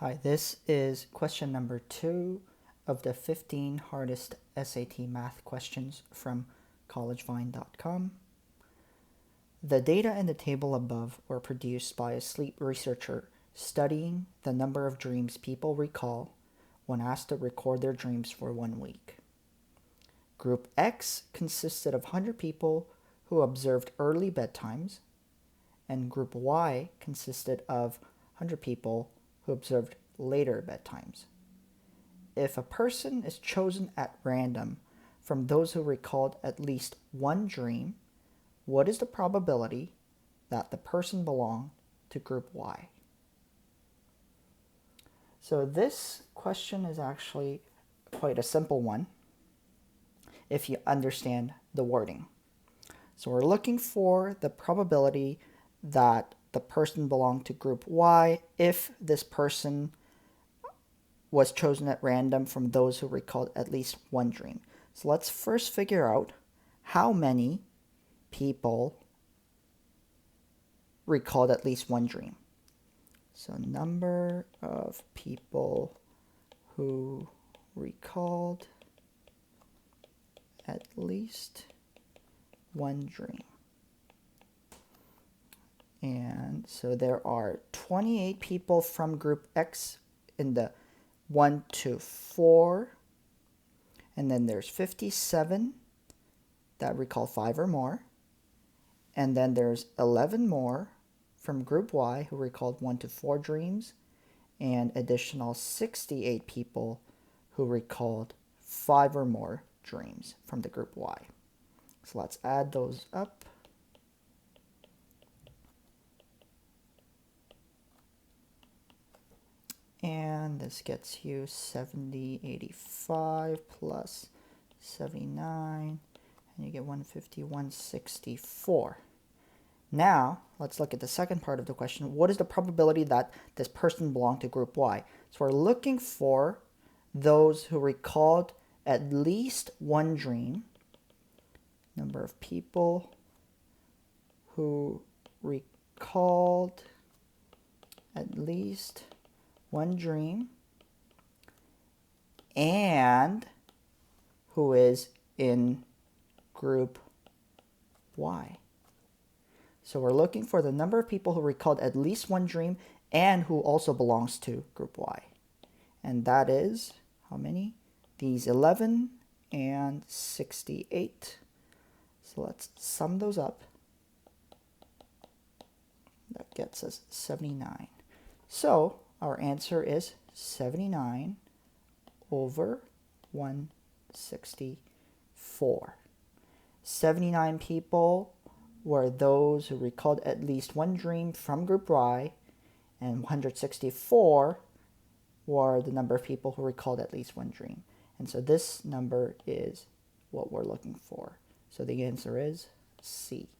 Hi, this is question number 2 of the 15 hardest SAT math questions from collegevine.com. The data in the table above were produced by a sleep researcher studying the number of dreams people recall when asked to record their dreams for 1 week. Group X consisted of 100 people who observed early bedtimes, and Group Y consisted of 100 people who observed later bedtimes. If a person is chosen at random from those who recalled at least one dream, what is the probability that the person belonged to Group Y? So this question is actually quite a simple one if you understand the wording. So we're looking for the probability that the person belonged to Group Y if this person was chosen at random from those who recalled at least one dream. So let's first figure out how many people recalled at least one dream. So number of people who recalled at least one dream. And so there are 28 people from Group X in the 1 to 4, and then there's 57 that recall 5 or more, and then there's 11 more from Group Y who recalled 1 to 4 dreams, and additional 68 people who recalled 5 or more dreams from the Group Y. So let's add those up. And this gets you 70, 85 plus 79, and you get 150, 164. Now, let's look at the second part of the question. What is the probability that this person belonged to Group Y? So we're looking for those who recalled at least one dream. Number of people who recalled at least one dream, and who is in Group Y. So we're looking for the number of people who recalled at least one dream and who also belongs to Group Y. And that is, how many? These 11 and 68. So let's sum those up. That gets us 79. So our answer is 79 over 164. 79 people were those who recalled at least one dream from Group Y, and 164 were the number of people who recalled at least one dream. And so this number is what we're looking for. So the answer is C.